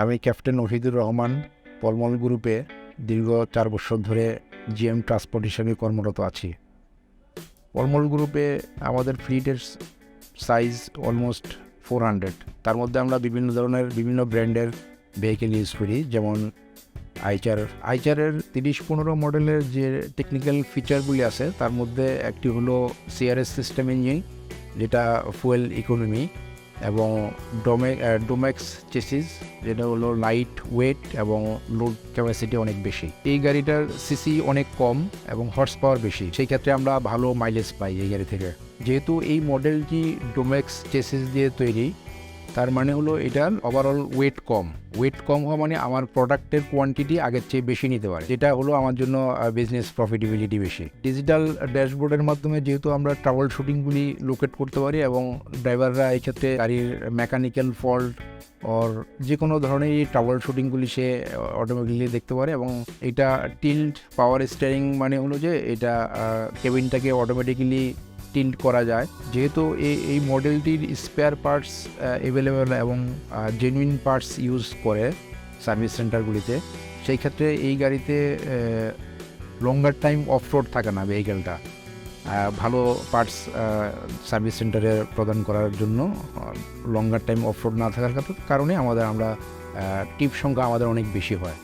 আমি ক্যাপ্টেন ওহিদুর রহমান পলমল গ্রুপে দীর্ঘ 4 বছর ধরে জিএম ট্রান্সপোর্ট হিসেবে কর্মরত আছি। পলমল গ্রুপে আমাদের ফ্লিটের সাইজ অলমোস্ট 400। তার মধ্যে আমরা বিভিন্ন ধরনের বিভিন্ন ব্র্যান্ডের ভেহিকেল ইউজ করি, যেমন আইচারের 30-15 মডেলের যে টেকনিক্যাল ফিচারগুলি আছে তার মধ্যে একটি হলো সিআরএস সিস্টেম ইঞ্জিন, যেটা ফুয়েল ইকোনমি, এবং ডোমেক্স চেসিস, যেটা হলো লাইট ওয়েট এবং লোড ক্যাপাসিটি অনেক বেশি। এই গাড়িটার সিসি অনেক কম এবং হর্স পাওয়ার বেশি, সেই ক্ষেত্রে আমরা ভালো মাইলেজ পাই এই গাড়ি থেকে। যেহেতু এই মডেলটি ডোমেক্স চেসিস দিয়ে তৈরি, তার মানে হলো এটার ওভারঅল ওয়েট কম হওয়া মানে আমার প্রোডাক্টের কোয়ান্টিটি আগের চেয়ে বেশি নিতে পারে, যেটা হলো আমার জন্য বিজনেস প্রফিটেবিলিটি বেশি। ডিজিটাল ড্যাশবোর্ডের মাধ্যমে যেহেতু আমরা ট্রাবল শুটিংগুলি লোকেট করতে পারি এবং ড্রাইভাররা এই ক্ষেত্রে গাড়ির মেকানিক্যাল ফল্ট ওর যে কোনো ধরনের ট্রাবল শুটিংগুলি সে অটোমেটিকলি দেখতে পারে। এবং এটা টিল্ট পাওয়ার স্টিয়ারিং মানে হলো যে এটা কেবিনটাকে অটোমেটিক্যালি টিল্ট করা যায়। যেহেতু এই মডেলটির স্পেয়ার পার্টস অ্যাভেলেবেল এবং জেনুইন পার্টস ইউজ করে সার্ভিস সেন্টারগুলিতে, সেই ক্ষেত্রে এই গাড়িতে লঙ্গার টাইম অফ রোড থাকে না ভেহিকেলটা। ভালো পার্টস সার্ভিস সেন্টারে প্রদান করার জন্য লঙ্গার টাইম অফ রোড না থাকার কারণে আমরা টিপ সংখ্যা আমাদের অনেক বেশি হয়।